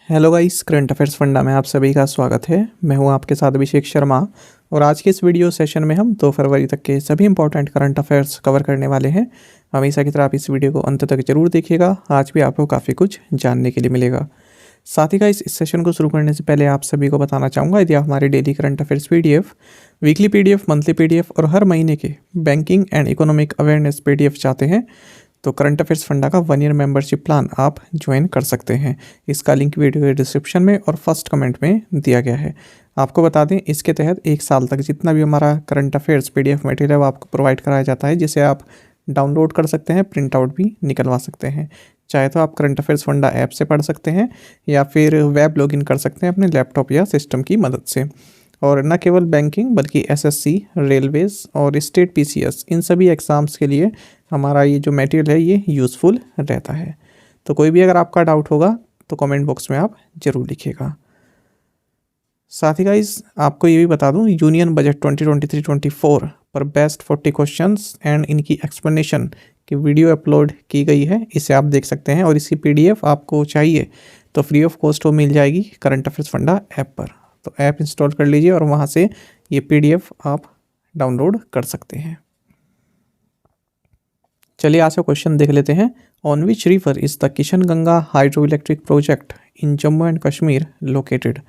Hello guys, current affairs funda में आप सभी का स्वागत है। मैं हूं आपके साथ अभिषेक शर्मा और आज के इस वीडियो सेशन में हम 2 फरवरी तक के सभी इंपॉर्टेंट करंट अफेयर्स कवर करने वाले हैं। हमेशा की तरह आप इस वीडियो को अंत तक जरूर देखिएगा। आज भी आपको काफ़ी कुछ जानने के लिए मिलेगा। साथ ही गाइस, इस सेशन को शुरू करने से पहले आप सभी को बताना चाहूँगा, यदि आप हमारे daily current affairs PDF, weekly PDF, monthly PDF और हर महीने के banking and economic awareness PDF चाहते हैं तो करंट अफेयर्स फंडा का 1 ईयर मेंबरशिप प्लान आप ज्वाइन कर सकते हैं। इसका लिंक वीडियो के डिस्क्रिप्शन में और फर्स्ट कमेंट में दिया गया है। आपको बता दें, इसके तहत 1 साल तक जितना भी हमारा करंट अफेयर्स पीडीएफ मटेरियल आपको प्रोवाइड कराया जाता है, जिसे आप डाउनलोड कर सकते हैं, प्रिंट आउट भी निकलवा सकते हैं। चाहे तो आप करंट अफेयर्स फंडा ऐप से पढ़ सकते हैं या फिर वेब लॉगिन कर सकते हैं अपने लैपटॉप या सिस्टम की मदद से। और न केवल बैंकिंग बल्कि एसएससी, रेलवेज और स्टेट पीसीएस, इन सभी एग्ज़ाम्स के लिए हमारा ये जो मटेरियल है ये यूज़फुल रहता है। तो कोई भी अगर आपका डाउट होगा तो कमेंट बॉक्स में आप ज़रूर लिखिएगा। साथ ही गाइस, आपको ये भी बता दूं, यूनियन बजट 2023-24 पर बेस्ट 40 क्वेश्चंस एंड इनकी एक्सप्लेनेशन की वीडियो अपलोड की गई है। इसे आप देख सकते हैं और इसकी पीडीएफ आपको चाहिए तो फ्री ऑफ कॉस्ट वो मिल जाएगी करंट अफेयर्स फंडा ऐप पर। तो ऐप इंस्टॉल कर लीजिए और वहाँ से ये पीडीएफ आप डाउनलोड कर सकते हैं। चलिए आज का क्वेश्चन देख लेते हैं। On which river is the Kishan Ganga hydro electric project in Jammu and Kashmir located?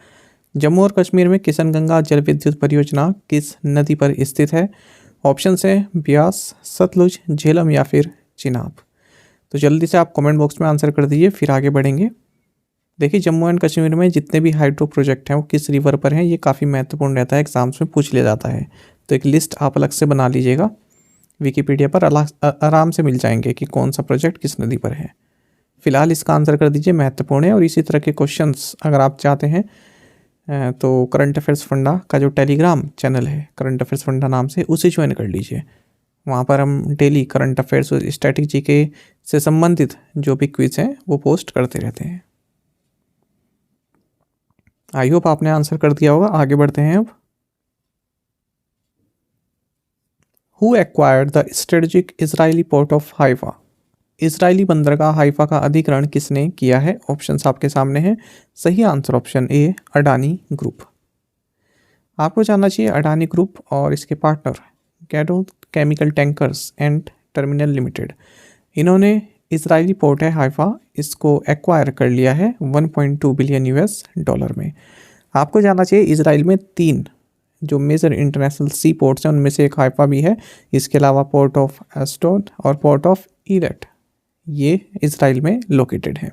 Jammu और कश्मीर में किशन गंगा जल विद्युत परियोजना किस नदी पर स्थित है? ऑप्शन है ब्यास, सतलुज, झेलम या फिर चिनाब। तो जल्दी से आप कमेंट बॉक्स में आंसर कर दीजिए, फिर आगे बढ़ेंगे। देखिए, जम्मू एंड कश्मीर में जितने भी हाइड्रो प्रोजेक्ट हैं वो किस रिवर पर हैं, ये काफ़ी महत्वपूर्ण रहता है, एग्जाम्स में पूछ लिया जाता है। तो एक लिस्ट आप अलग से बना लीजिएगा, विकीपीडिया पर आराम से मिल जाएंगे कि कौन सा प्रोजेक्ट किस नदी पर है। फिलहाल इसका आंसर कर दीजिए, महत्वपूर्ण है। और इसी तरह के क्वेश्चंस अगर आप चाहते हैं तो करंट अफेयर्स फंडा का जो टेलीग्राम चैनल है करंट अफेयर्स फंडा नाम से, उसे ज्वाइन कर लीजिए। वहाँ पर हम डेली करंट अफेयर्स और स्टैटिक जीके से संबंधित जो भी क्विज हैं वो पोस्ट करते रहते हैं। आई होप आपने आंसर कर दिया होगा। आगे बढ़ते हैं अब। Who acquired the strategic Israeli port of Haifa? Israeli बंदरगाह हाइफा का अधिग्रहण किसने किया है? ऑप्शंस आपके सामने हैं। सही answer option A, Adani group. आपको जानना चाहिए, अडानी ग्रुप और इसके partner Gadot chemical tankers and terminal limited, इन्होंने इजरायली पोर्ट है हाइफा, इसको एक्वायर कर लिया है 1.2 बिलियन यूएस डॉलर में। आपको जानना चाहिए, इजराइल में 3 जो मेजर इंटरनेशनल सी पोर्ट्स हैं उनमें से एक हाइफा भी है। इसके अलावा पोर्ट ऑफ एस्टोड और पोर्ट ऑफ ईरेट, ये इजराइल में लोकेटेड है।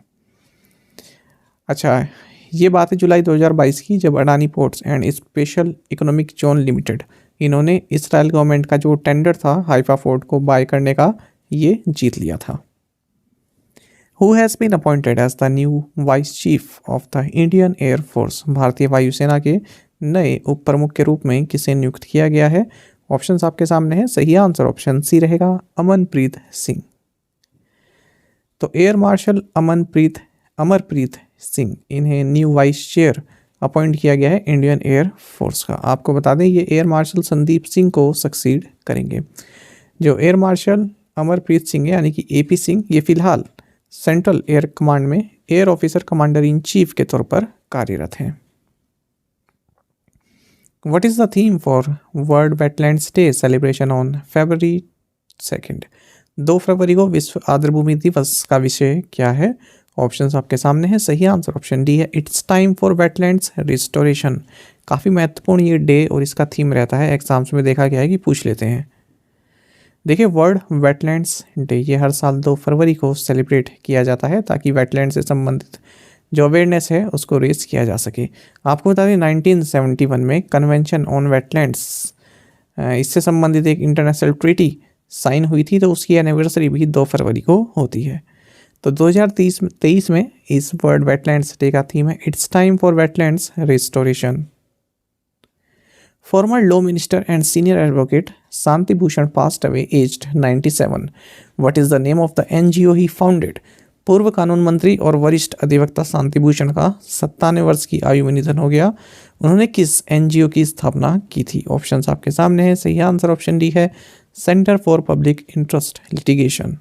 अच्छा, ये बात है जुलाई 2022 की, जब Adani ports and special economic zone limited, इन्होंने इसराइल गवर्नमेंट का जो टेंडर था हाइफा पोर्ट को बाय करने का, ये जीत लिया था। Who has been appointed as the new Vice Chief of the Indian Air Force? भारतीय वायुसेना के नए उप प्रमुख के रूप में किसे नियुक्त किया गया है? ऑप्शंस आपके सामने हैं। सही आंसर ऑप्शन सी रहेगा, अमनप्रीत सिंह। तो एयर मार्शल अमरप्रीत सिंह, इन्हें न्यू वाइस चेयर अपॉइंट किया गया है इंडियन एयर फोर्स का। आपको बता दें, ये एयर मार्शल संदीप सिंह को सक्सीड करेंगे। जो एयर मार्शल अमरप्रीत सिंह है यानी कि एपी सिंह, ये फिलहाल सेंट्रल एयर कमांड में air officer commander in chief के तौर पर कार्यरत हैं। What is the theme for world wetlands day celebration on February 2? 2 फरवरी को विश्व आर्द्रभूमि दिवस का विषय क्या है? ऑप्शंस आपके सामने हैं। सही आंसर ऑप्शन डी है, it's time for wetlands restoration. काफ़ी महत्वपूर्ण ये डे और इसका थीम रहता है, एग्जाम्स में देखा गया है कि पूछ लेते हैं। देखिए, वर्ल्ड वेटलैंड्स डे ये हर साल 2 फरवरी को सेलिब्रेट किया जाता है ताकि वेटलैंड से संबंधित जो अवेयरनेस है उसको रेज किया जा सके। आपको बता दें, 1971 में कन्वेंशन ऑन वेटलैंड्स, इससे संबंधित एक इंटरनेशनल ट्रीटी साइन हुई थी, तो उसकी एनिवर्सरी भी 2 फरवरी को होती है। तो 2023 में इस वर्ल्ड वेटलैंड्स डे का थीम है, it's time for wetlands restoration. Former law minister and senior advocate Santi Bhushan passed away aged 97. What is the name of the NGO he founded? पूर्व कानून मंत्री और वरिष्ठ अधिवक्ता शांति भूषण का 97 वर्ष की आयु में निधन हो गया। उन्होंने किस एनजीओ की स्थापना की थी? ऑप्शंस आपके सामने हैं। सही आंसर ऑप्शन डी है, centre for public interest litigation.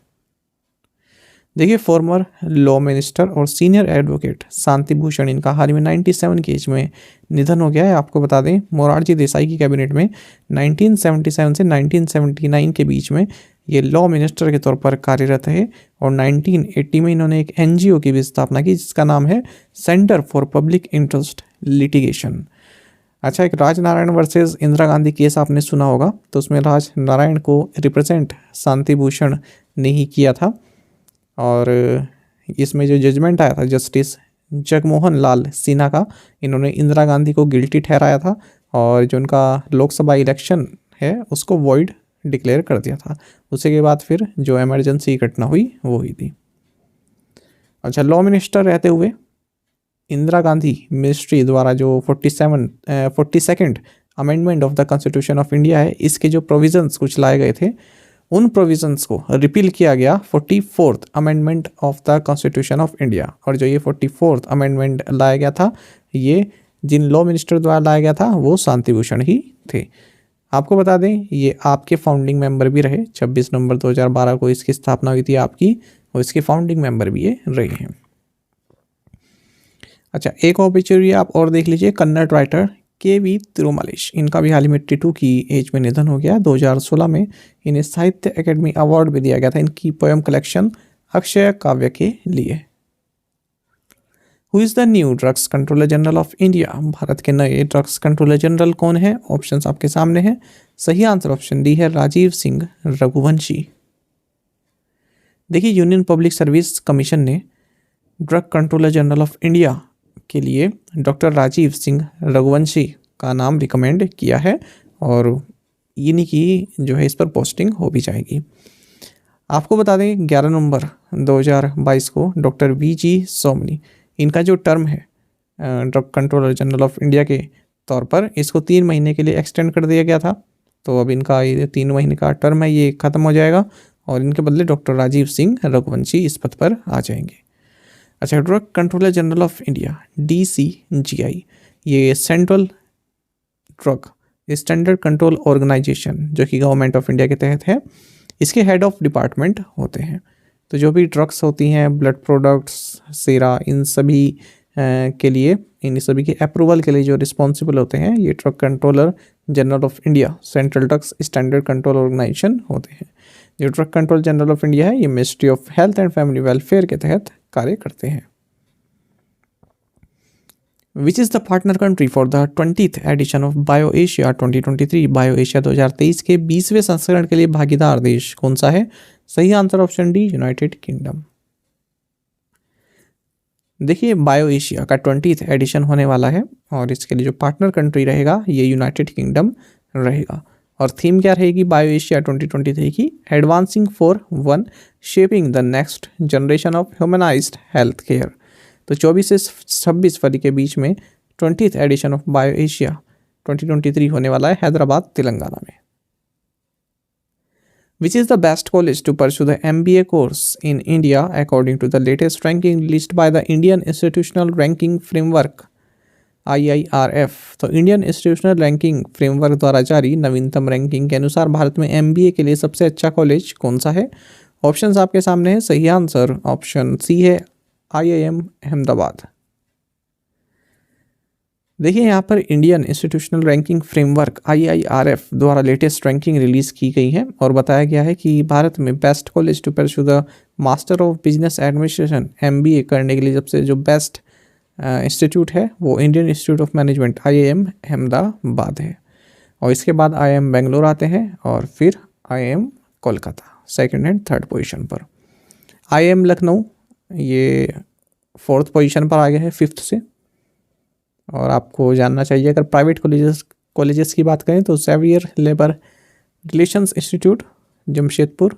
देखिए फॉर्मर लॉ मिनिस्टर और सीनियर एडवोकेट शांति भूषण, इनका हाल ही में 97 की एज में निधन हो गया है। आपको बता दें मोरारजी देसाई की कैबिनेट में 1977 से 1979 के बीच में ये लॉ मिनिस्टर के तौर पर कार्यरत है और 1980 में इन्होंने एक एनजीओ की भी स्थापना की जिसका नाम है centre for public interest litigation. अच्छा, एक राजनारायण वर्सेस इंदिरा गांधी केस आपने सुना होगा, तो उसमें राजनारायण को रिप्रेजेंट शांति भूषण ने ही किया था और इसमें जो जजमेंट आया था जस्टिस जगमोहन लाल सिन्हा का, इन्होंने इंदिरा गांधी को गिल्टी ठहराया था और जो उनका लोकसभा इलेक्शन है उसको वॉइड डिक्लेयर कर दिया था। उसी के बाद फिर जो इमरजेंसी घटना हुई वो हुई थी। अच्छा, लॉ मिनिस्टर रहते हुए इंदिरा गांधी मिनिस्ट्री द्वारा जो 42nd amendment of the constitution of India है, इसके जो प्रोविजंस कुछ लाए गए थे उन प्रोविजंस को रिपील किया गया 44th amendment of the constitution of India. और जो ये 44th अमेंडमेंट लाया गया था, ये जिन लॉ मिनिस्टर द्वारा लाया गया था वो शांति भूषण ही थे। आपको बता दें ये आपके फाउंडिंग मेंबर भी रहे। 26 नवंबर 2012 को इसकी स्थापना हुई थी आपकी, और इसके फाउंडिंग मेंबर भी ये रहे हैं। अच्छा, एक ऑपरचुनिटी आप और देख लीजिए, कन्नड़ राइटर के.वी. तिरुमलेश, इनका भी हाल ही में 82 की एज में निधन हो गया। 2016 में इन्हें साहित्य अकेडमी अवार्ड भी दिया गया था इनकी पोएम कलेक्शन अक्षय काव्य के लिए। Who is the new drugs controller general of India? Bharat के नए ड्रग्स कंट्रोलर जनरल कौन है? ऑप्शंस आपके सामने हैं। सही आंसर ऑप्शन डी है राजीव सिंह रघुवंशी। देखिए यूनियन पब्लिक सर्विस कमीशन ने drug controller general of India के लिए डॉक्टर राजीव सिंह रघुवंशी का नाम रिकमेंड किया है और इन्हीं की जो है इस पर पोस्टिंग हो भी जाएगी। आपको बता दें 11 नवंबर 2022 को डॉक्टर वी.जी. सोमनी, इनका जो टर्म है drug controller general of India के तौर पर, इसको 3 महीने के लिए एक्सटेंड कर दिया गया था। तो अब इनका ये 3 महीने का टर्म है ये ख़त्म हो जाएगा और इनके बदले डॉक्टर राजीव सिंह रघुवंशी इस पद पर आ जाएंगे। अच्छा, drug controller general of India DCGI, ये central drug standard control organisation जो कि गवर्नमेंट ऑफ इंडिया के तहत है, इसके हेड ऑफ डिपार्टमेंट होते हैं। तो जो भी ड्रग्स होती हैं, ब्लड प्रोडक्ट्स, सीरा, इन सभी के लिए, इन सभी के अप्रूवल के लिए जो रिस्पॉन्सिबल होते हैं ये drug controller general of India central drugs standard control organisation होते हैं। जो drug control general of India है ये ministry of health and family welfare के तहत कार्य करते हैं। Which is the partner country for the 20th edition of bio Asia 2023? Bio Asia 2023 के 20वें संस्करण के लिए भागीदार देश कौन सा है? सही answer option D United kingdom. देखिए बायो एशिया का 20th एडिशन होने वाला है और इसके लिए जो पार्टनर कंट्री रहेगा ये यूनाइटेड किंगडम रहेगा। और थीम क्या रहेगी बायो एशिया 2023 की? Advancing for one shaping the next generation of humanised health care. तो 24 से 26 फरवरी के बीच में 20th edition of bio Asia 2023 होने वाला है हैदराबाद तेलंगाना में। Which is the best college to pursue the MBA course in India according to the latest ranking released by the Indian Institutional Ranking Framework IIRF? तो Indian institutional ranking framework द्वारा जारी नवीनतम ranking के अनुसार भारत में MBA के लिए सबसे अच्छा कॉलेज कौन सा है? ऑप्शंस आपके सामने है। सही आंसर ऑप्शन सी है IIM अहमदाबाद। देखिए यहाँ पर Indian institutional ranking framework IIRF द्वारा लेटेस्ट रैंकिंग रिलीज़ की गई है और बताया गया है कि भारत में best college to pursue the master of business administration MBA करने के लिए सबसे जो बेस्ट इंस्टीट्यूट है वो Indian institute of management IIM Ahmedabad है। और इसके बाद IIM बेंगलोर आते हैं और फिर IIM Kolkata second and third position पर। IIM लखनऊ ये 4th पोजीशन पर आ गया है 5th से। और आपको जानना चाहिए अगर प्राइवेट कॉलेजेस की बात करें तो Xavier labour relations institute Jamshedpur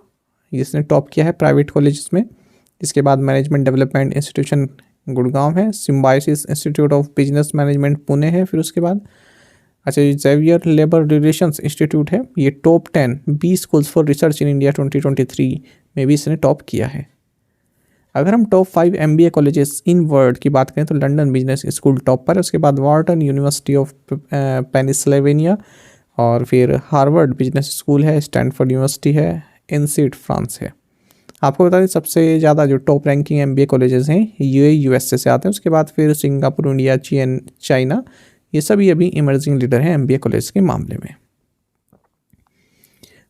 जिसने टॉप किया है प्राइवेट कॉलेजेस में। इसके बाद मैनेजमेंट डेवलपमेंट इंस्टीट्यूशन गुड़गांव है, symbiosis institute of business management Pune है। फिर उसके बाद अच्छा ज़ेवियर लेबर रिलेशंस इंस्टीट्यूट है, ये top 10 B schools for research in India 2023 में भी इसने टॉप किया है। अगर हम top 5 MBA colleges in world की बात करें तो लंदन बिजनेस स्कूल टॉप पर है, उसके बाद वॉर्टन यूनिवर्सिटी ऑफ पेनिसिल्वेनिया और फिर हार्वर्ड बिजनेस स्कूल है, स्टैनफोर्ड यूनिवर्सिटी है, इनसीड फ्रांस है। आपको बता दें सबसे ज़्यादा जो टॉप रैंकिंग MBA कॉलेजेस हैं USA से आते हैं, उसके बाद फिर सिंगापुर, इंडिया, चीन, चाइना, ये सभी अभी इमर्जिंग लीडर हैं MBA कॉलेज के मामले में।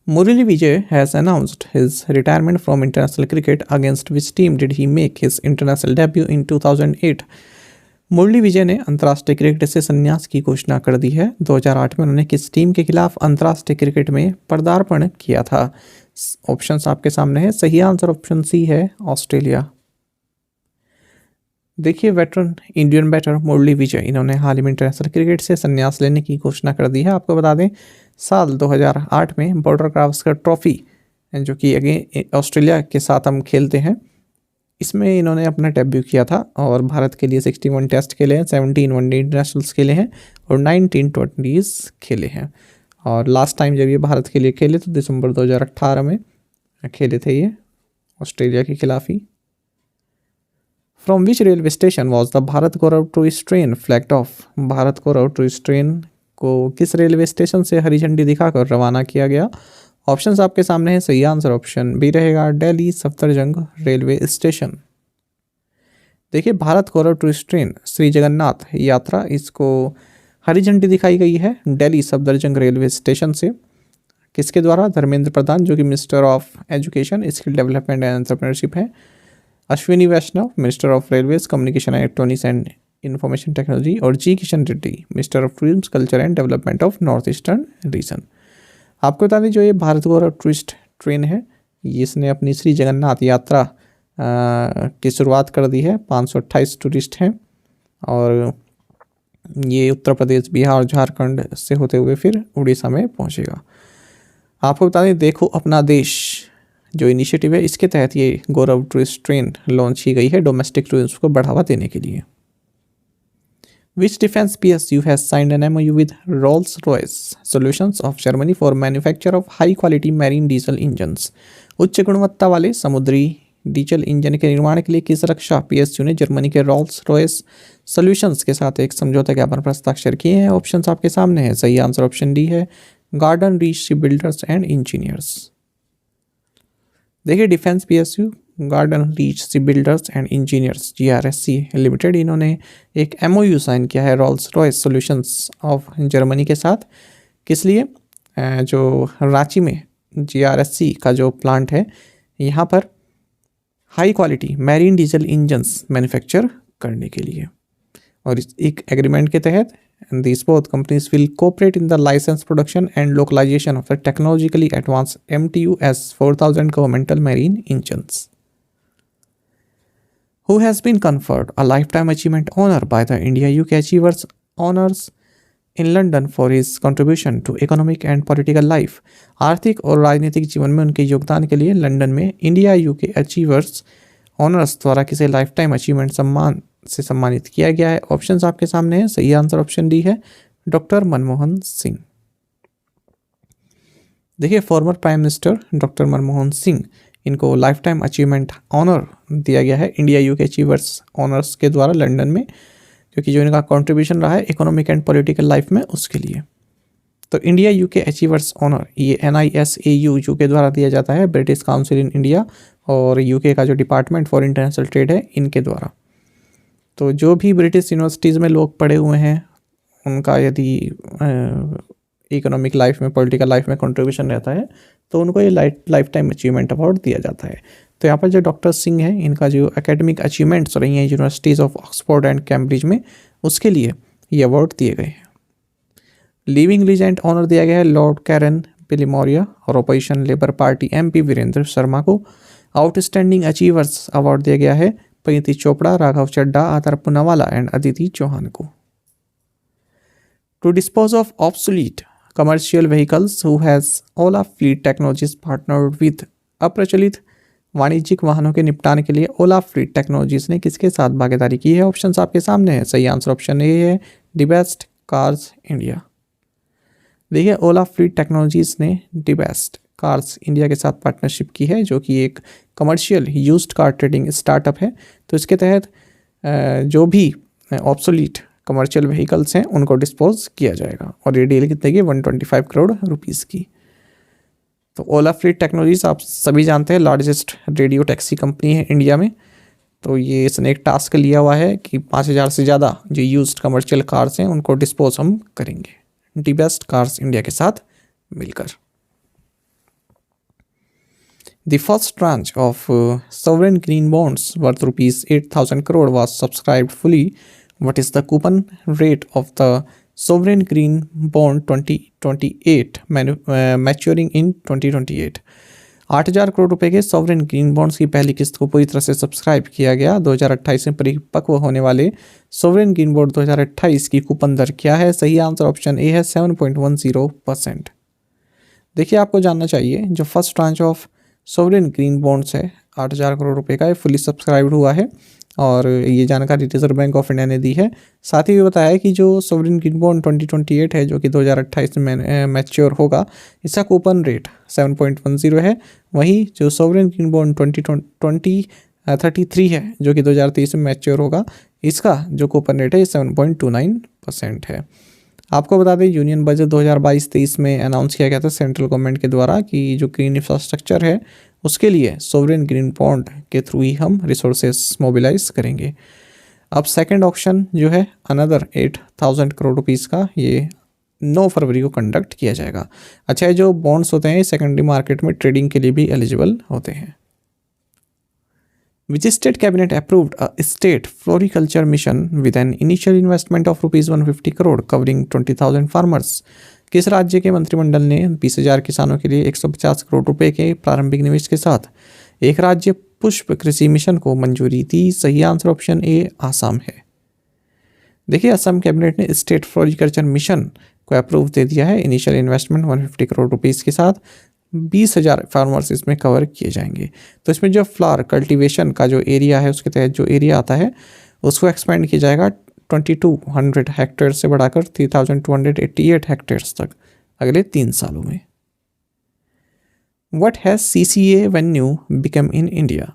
Murali Vijay has announced his retirement from international cricket. Against which team did he make his international debut in 2008? Murali Vijay ने अंतर्राष्ट्रीय क्रिकेट से संन्यास की घोषणा कर दी है। 2008 में उन्होंने किस टीम के खिलाफ अंतर्राष्ट्रीय क्रिकेट में पदार्पण किया था? ऑप्शंस आपके सामने है। सही आंसर ऑप्शन सी है, ऑस्ट्रेलिया। देखिए, veteran Indian batter Murali Vijay, इन्होंने हाल ही में इंटरनेशनल क्रिकेट से संन्यास लेने की घोषणा कर दी है। आपको बता दें साल 2008 में बॉर्डर गावस्कर ट्रॉफी, जो कि अगेन ऑस्ट्रेलिया के साथ हम खेलते हैं, इसमें इन्होंने अपना डेब्यू किया था और भारत के लिए 61 टेस्ट खेले हैं, 17 वनडे इंटरनेशनल्स खेले हैं और 19 20s खेले हैं। और लास्ट टाइम जब ये भारत के लिए खेले तो दिसंबर 2018 में खेले थे ये ऑस्ट्रेलिया के खिलाफ ही। From which railway station was the Bharat Gaurav tourist train flagged off? Bharat Gaurav tourist train को किस रेलवे स्टेशन से हरी झंडी दिखाकर रवाना किया गया? ऑप्शंस आपके सामने है। सही आंसर ऑप्शन बी रहेगा, दिल्ली सफदरजंग रेलवे स्टेशन। देखिए, भारत गौरव टूरिस्ट ट्रेन श्री जगन्नाथ यात्रा, इसको हरी झंडी दिखाई गई है दिल्ली सफदरजंग रेलवे स्टेशन से। किसके द्वारा? धर्मेंद्र प्रधान, जो कि minister of education, skill development and entrepreneurship है। Ashwini Vaishnaw, minister of railways, communication electronics and information technology, और G Kishan Reddy, minister of tourism, culture and development of north eastern region. आपको बता दें जो ये भारत गौरव टूरिस्ट ट्रेन है, इसने अपनी श्री जगन्नाथ यात्रा की शुरुआत कर दी है। 528 टूरिस्ट हैं और ये उत्तर प्रदेश, बिहार और झारखंड से होते हुए फिर उड़ीसा में पहुंचेगा। आपको बता दें देखो अपना देश जो इनिशिएटिव है, इसके तहत ये गौरव टूरिस्ट ट्रेन लॉन्च की गई है डोमेस्टिक टूरिज्म को बढ़ावा देने के लिए। Which defense PSU has signed an MOU with Rolls-Royce Solutions of Germany for manufacture of high quality marine diesel engines? उच्च गुणवत्ता वाले समुद्री डीजल इंजन के निर्माण के लिए किस रक्षा PSU ने जर्मनी के रॉल्स रॉयस सॉल्यूशंस के साथ एक समझौता ज्ञापन पर हस्ताक्षर किए हैं? ऑप्शंस आपके सामने है। सही आंसर ऑप्शन डी है, Garden Reach Shipbuilders and Engineers. देखिए, defence PSU Garden Reach Shipbuilders and Engineers GRSC limited, इन्होंने एक MOU साइन किया है Rolls Royce Solutions of Germany के साथ। किस लिए? जो रांची में GRSC का जो प्लांट है, यहाँ पर high quality marine diesel engines manufacture करने के लिए। और इस एक एग्रीमेंट के तहत these both companies will cooperate in the license production and localization of the technologically advanced MTU-S 4000 governmental marine engines. Who has been conferred a lifetime achievement honor by the India-UK Achievers Honors in London for his contribution to economic and political life? आर्थिक और राजनीतिक जीवन में उनके योगदान के लिए London में इंडिया-UK अचीवर्स ऑनर्स द्वारा किसे लाइफ टाइम अचीवमेंट सम्मान से सम्मानित किया गया है? ऑप्शंस आपके सामने है। सही आंसर ऑप्शन डी है, डॉक्टर मनमोहन सिंह। देखिए, former prime minister doctor Manmohan Singh, इनको लाइफ टाइम अचीवमेंट ऑनर दिया गया है इंडिया-UK अचीवर्स ऑनर्स के द्वारा लंदन में, क्योंकि जो इनका कंट्रीब्यूशन रहा है इकोनॉमिक एंड पॉलिटिकल लाइफ में, उसके लिए। तो इंडिया-UK अचीवर्स ऑनर ये NISAU के द्वारा दिया जाता है, ब्रिटिश काउंसिल इन इंडिया और UK का जो डिपार्टमेंट फॉर इंटरनेशनल ट्रेड है, इनके द्वारा। तो जो भी ब्रिटिश यूनिवर्सिटीज़ में लोग पढ़े हुए हैं, उनका यदि इकोनॉमिक लाइफ में, पॉलिटिकल लाइफ में कंट्रीब्यूशन रहता है, तो उनको ये लाइफ टाइम अचीवमेंट अवार्ड दिया जाता है। तो यहाँ पर जो डॉक्टर सिंह हैं, इनका जो एकेडमिक अचीवमेंट्स रही हैं universities of Oxford and Cambridge में, उसके लिए ये अवार्ड दिए गए हैं। लिविंग लीजेंड ऑनर दिया गया है लॉर्ड कैरन पिलीमोरिया और opposition Labour Party MP Virendra Sharma को। आउटस्टैंडिंग अचीवर्स अवार्ड दिया गया है परिणीति चोपड़ा, राघव चड्ढा, आदर पूनावाला एंड अदिति चौहान को। To dispose of obsolete commercial vehicles who has Ola fleet technologies partnered with, अप्रचलित वाणिज्यिक वाहनों के निपटान के लिए ओला फ्लीट टेक्नोलॉजीज ने किसके साथ भागीदारी की है? ऑप्शंस आपके सामने है। सही आंसर ऑप्शन ए है, डिबेस्ट कार्स इंडिया। देखिए, ओला फ्लीट टेक्नोलॉजीज ने डिबेस्ट कार्स इंडिया के साथ पार्टनरशिप की है, जो कि एक commercial used car trading startup है। तो इसके तहत जो भी ऑब्सोलीट कमर्शियल व्हीकल्स हैं, उनको डिस्पोज किया जाएगा और ये डील कितने की? 125 करोड़ रुपीस की। तो ओला फ्लीट टेक्नोलॉजीज आप सभी जानते हैं लार्जेस्ट रेडियो टैक्सी कंपनी है इंडिया में। तो ये इसने एक टास्क लिया हुआ है कि 5,000 से ज़्यादा जो यूज्ड कमर्शियल कार्स हैं उनको डिस्पोज हम करेंगे दी बेस्ट कार्स इंडिया के साथ मिलकर। The first tranche of sovereign green bonds worth rupees 8,000 crore was subscribed fully. What is the coupon rate of the sovereign green bond 2028 maturing in 2028? 8,000 crore रुपए के sovereign green bonds की पहली किस्त को पूरी तरह से सब्सक्राइब किया गया। 2028 में परिपक्व होने वाले सॉवरेन ग्रीन बॉन्ड 2028 की कूपन दर क्या है? सही आंसर ऑप्शन ए है 7.10%। देखिए आपको जानना चाहिए जो first tranche of sovereign green bonds है 8,000 करोड़ रुपए का, ये फुली सब्सक्राइब्ड हुआ है और ये जानकारी रिजर्व बैंक ऑफ इंडिया ने दी है। साथ ही ये बताया है कि जो सॉवरेन ग्रीन बॉन्ड 2028 है जो कि 2028 में मैच्योर होगा, इसका कूपन रेट 7.10 है। वहीं जो सॉवरेन ग्रीन बॉन्ड 2033 है जो कि 2023 में मैच्योर होगा, इसका जो कूपन रेट है 7.29% है। आपको बता दें यूनियन बजट 2022-23 में अनाउंस किया गया था सेंट्रल गवर्नमेंट के द्वारा कि जो ग्रीन इंफ्रास्ट्रक्चर है उसके लिए सोवरेन ग्रीन बॉन्ड के थ्रू ही हम रिसोर्सेस मोबिलाइज करेंगे। अब सेकंड ऑक्शन जो है अनदर 8,000 करोड़ रुपीज़ का, ये 9 फरवरी को कंडक्ट किया जाएगा। अच्छा, ये जो बॉन्ड्स होते हैं सेकेंडरी मार्केट में ट्रेडिंग के लिए भी एलिजिबल होते हैं। Which state cabinet approved a state floriculture mission with an initial investment of rupees 150 crore covering 20,000 farmers? किस राज्य के मंत्रिमंडल ने 20,000 किसानों के लिए 150 करोड़ रुपए के प्रारंभिक निवेश के साथ एक राज्य पुष्प कृषि मिशन को मंजूरी दी? सही आंसर ऑप्शन ए आसाम है। देखिए असम कैबिनेट ने स्टेट फ्लोरिकल्चर मिशन को अप्रूव दे दिया है। इनिशियल इन्वेस्टमेंट 150 करोड़ रुपीज़ के साथ 20,000 फार्मर्स इसमें कवर किए जाएंगे। तो इसमें जो फ्लावर कल्टीवेशन का जो एरिया है उसके तहत जो एरिया आता है उसको एक्सपेंड किया जाएगा 2200 हेक्टेयर से बढ़ाकर 3,288 हेक्टेयर्स तक अगले 3 सालों में। What has CCA venue become in India?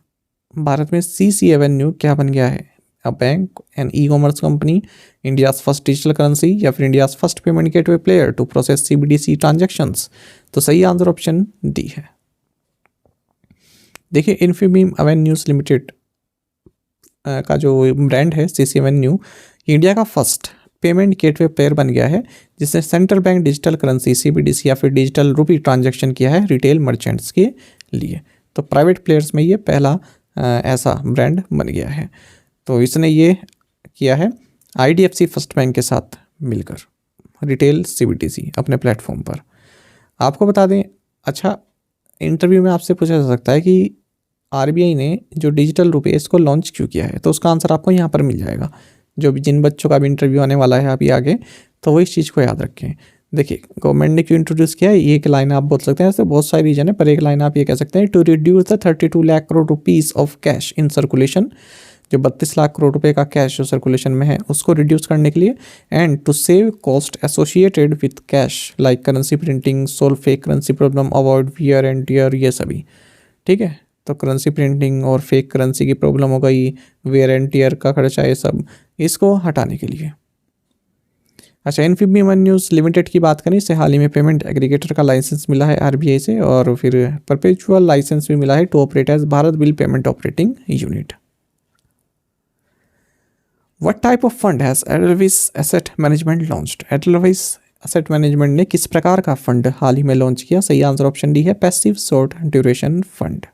Bharat में CCA वेन्यू क्या बन गया है? A bank, an e-commerce company, India's first digital currency या फिर India's first payment gateway player to process CBDC transactions? तो सही आंसर ऑप्शन डी है। देखिए इन्फीबीम एवेन्यूज लिमिटेड का जो ब्रांड है CCA वेन्यू, इंडिया का फर्स्ट पेमेंट गेटवे प्लेयर बन गया है जिसने central bank digital currency CBDC या फिर डिजिटल रुपी ट्रांजैक्शन किया है रिटेल मर्चेंट्स के लिए। तो प्राइवेट प्लेयर्स में ये पहला ऐसा ब्रांड बन गया है। तो इसने ये किया है IDFC फर्स्ट बैंक के साथ मिलकर रिटेल CBDC अपने प्लेटफॉर्म पर। आपको बता दें, अच्छा इंटरव्यू में आपसे पूछा जा सकता है कि RBI ने जो डिजिटल रुपये इसको लॉन्च क्यों किया है, तो उसका आंसर आपको यहाँ पर मिल जाएगा। जो भी जिन बच्चों का भी इंटरव्यू आने वाला है अभी आगे, तो वो इस चीज़ को याद रखें। देखिए गवर्नमेंट ने क्यों इंट्रोड्यूस किया है, एक लाइन आप बोल सकते हैं, ऐसे बहुत सारी रीजन है पर एक लाइन आप ये कह सकते हैं, to reduce the 32 lakh crore rupees of cash in circulation. जो 32 लाख करोड़ रुपए का कैश जो सर्कुलेशन में है उसको रिड्यूस करने के लिए, and to save cost associated with cash like currency printing, solve fake currency problem, avoid wear and tear, ये सभी ठीक है। तो करेंसी प्रिंटिंग और फेक करेंसी की प्रॉब्लम हो गई, वेयर एंड टियर का खर्चा, ये सब इसको हटाने के लिए। अच्छा, इन्फीबीम न्यूज़ लिमिटेड की बात करें, इसे हाल ही में पेमेंट एग्रीगेटर का लाइसेंस मिला है RBI से और फिर परपेचुअल लाइसेंस भी मिला है to operate as Bharat bill payment operating unit. What type of fund has Edelweiss Asset Management launched? Edelweiss Asset Management ने किस प्रकार का फंड हाल ही में लॉन्च किया? सही आंसर ऑप्शन डी है पैसिव शॉर्ट ड्यूरेशन फंड।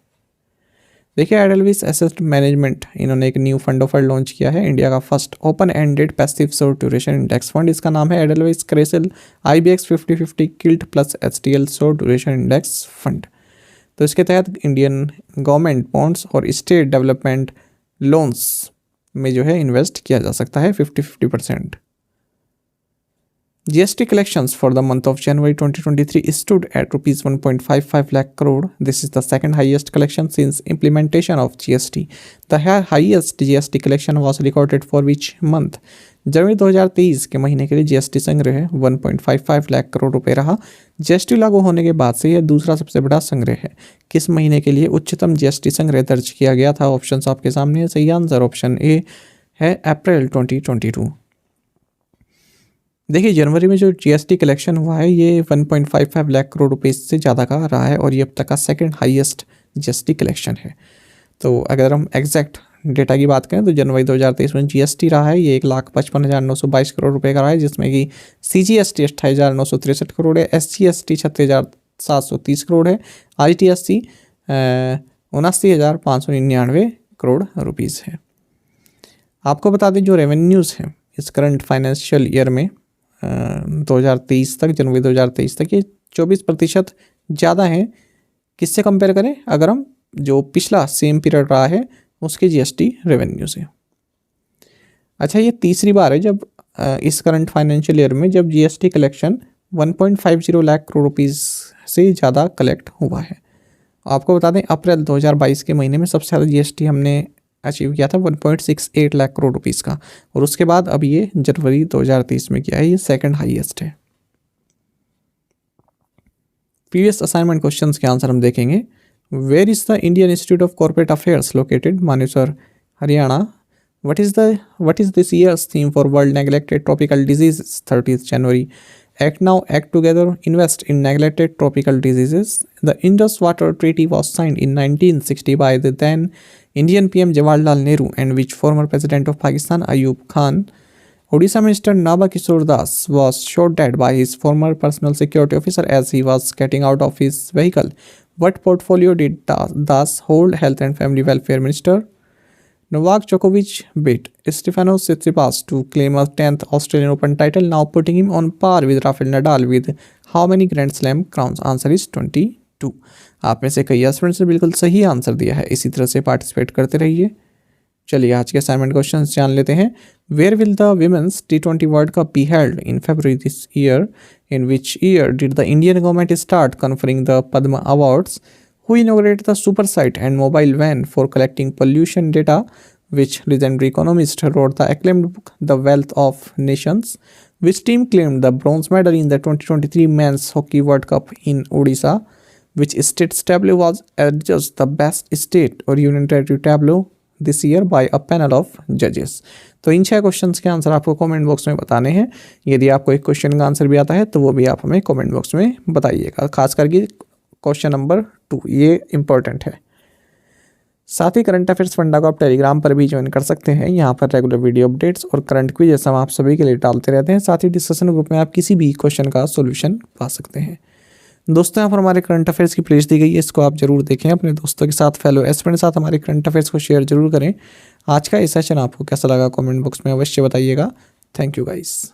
देखिए Edelweiss Asset Management इन्होंने एक न्यू फंड ऑफर लॉन्च किया है, इंडिया का first open ended passive short duration index fund. इसका नाम है Edelweiss CRISIL IBX 50/50 kilt plus HTL short duration index fund. तो इसके तहत इंडियन गवर्नमेंट बॉन्ड्स और स्टेट डेवलपमेंट लोन्स में जो है इन्वेस्ट किया जा सकता है 50-50%। GST collections for the month of January 2023 stood at rupees 1.55 lakh crore. This is the second highest collection since implementation of GST. The highest GST collection was recorded for which month? जनवरी 2023 के महीने के लिए GST संग्रह 1.55 लाख करोड़ रुपए रहा। GST लागू होने के बाद से यह दूसरा सबसे बड़ा संग्रह है। किस महीने के लिए उच्चतम GST संग्रह दर्ज किया गया था? ऑप्शंस आपके सामने है। सही आंसर ऑप्शन ए है अप्रैल 2022। देखिए जनवरी में जो जीएसटी कलेक्शन हुआ है ये 1.55 लाख करोड़ रुपए से ज़्यादा का रहा है और ये अब तक का सेकंड हाईएस्ट जीएसटी कलेक्शन है। तो अगर हम एग्जैक्ट डेटा की बात करें तो जनवरी 2023 में जीएसटी रहा है ये 1,55,922 करोड़ रुपए का रहा है, जिसमें कि सीजीएसटी 28,963 करोड़ है, एसजीएसटी 36,730 करोड़ है, आईटीएससी 79,599 करोड़ रुपीज़ है। आपको बता दें जो रेवेन्यूज़ हैं इस करंट फाइनेंशियल ईयर में 2023 तक, जनवरी 2023 तक, ये 24% ज़्यादा हैं। किससे कंपेयर करें? अगर हम जो पिछला सेम पीरियड रहा है उसके जीएसटी रेवेन्यू से। अच्छा, ये तीसरी बार है जब इस करंट फाइनेंशियल ईयर में जब GST collection 1.50 lakh crore rupees से ज़्यादा कलेक्ट हुआ है। आपको बता दें अप्रैल 2022 के महीने में सबसे ज़्यादा जीएसटी हमने अचीव किया था 1.68 लाख करोड़ रुपीज़ का, और उसके बाद अब ये जनवरी 2023 में किया है, ये सेकंड हाईएस्ट है। प्रीवियस असाइनमेंट क्वेश्चंस के आंसर हम देखेंगे। Where is the Indian institute of corporate affairs located? Manesar, Haryana. What is this year's theme for World Neglected Tropical Diseases 30th January? Act Now, Act Together, Invest in Neglected Tropical Diseases. The Indus Water Treaty was signed in 1960 by the then Indian PM Jawaharlal Nehru and which former president of Pakistan Ayub Khan. Odisha Minister Naba Kishore Das was shot dead by his former personal security officer as he was getting out of his vehicle. What portfolio did Das hold? Health and Family Welfare Minister. Novak Djokovic beat Stefanos Tsitsipas to claim a 10th Australian Open title, now putting him on par with Rafael Nadal with how many Grand Slam crowns? Answer is 22. आप में से कई students ने बिल्कुल सही answer दिया है। इसी तरह से पार्टिसिपेट करते रहिए। चलिए आज के असाइनमेंट क्वेश्चंस जान लेते हैं। Where will the women's T20 world cup be held in February this year? In which year did the Indian government start conferring the Padma Awards? Who inaugurated the super site and mobile van for collecting pollution data? Which legendary economist wrote the acclaimed book The Wealth of Nations? Which team claimed the bronze medal in the 2023 Men's Hockey World Cup in Odisha? Which state's tableau was adjudged the best state or union territory tableau this year by a panel of judges? तो इन 6 questions के answer आपको comment box में बताने हैं। यदि आपको एक question का आंसर भी आता है तो वो भी आप हमें कमेंट बॉक्स में बताइएगा। खास करके क्वेश्चन नंबर 2 ये इंपॉर्टेंट है। साथ ही करंट अफेयर्स फंडा को आप टेलीग्राम पर भी ज्वाइन कर सकते हैं। यहाँ पर रेगुलर वीडियो अपडेट्स और करंट क्विज़ हम आप सभी के लिए डालते रहते हैं। साथ ही डिस्कशन ग्रुप में आप किसी भी क्वेश्चन का सॉल्यूशन पा सकते हैं। दोस्तों, यहाँ पर हमारे करंट अफेयर्स की प्लेलिस्ट दी गई है, इसको आप जरूर देखें। अपने दोस्तों के साथ, फेलो एस्पिरेंट के साथ हमारे करंट अफेयर्स को शेयर जरूर करें। आज का ये सेशन आपको कैसा लगा कमेंट बॉक्स में अवश्य बताइएगा। Thank you guys.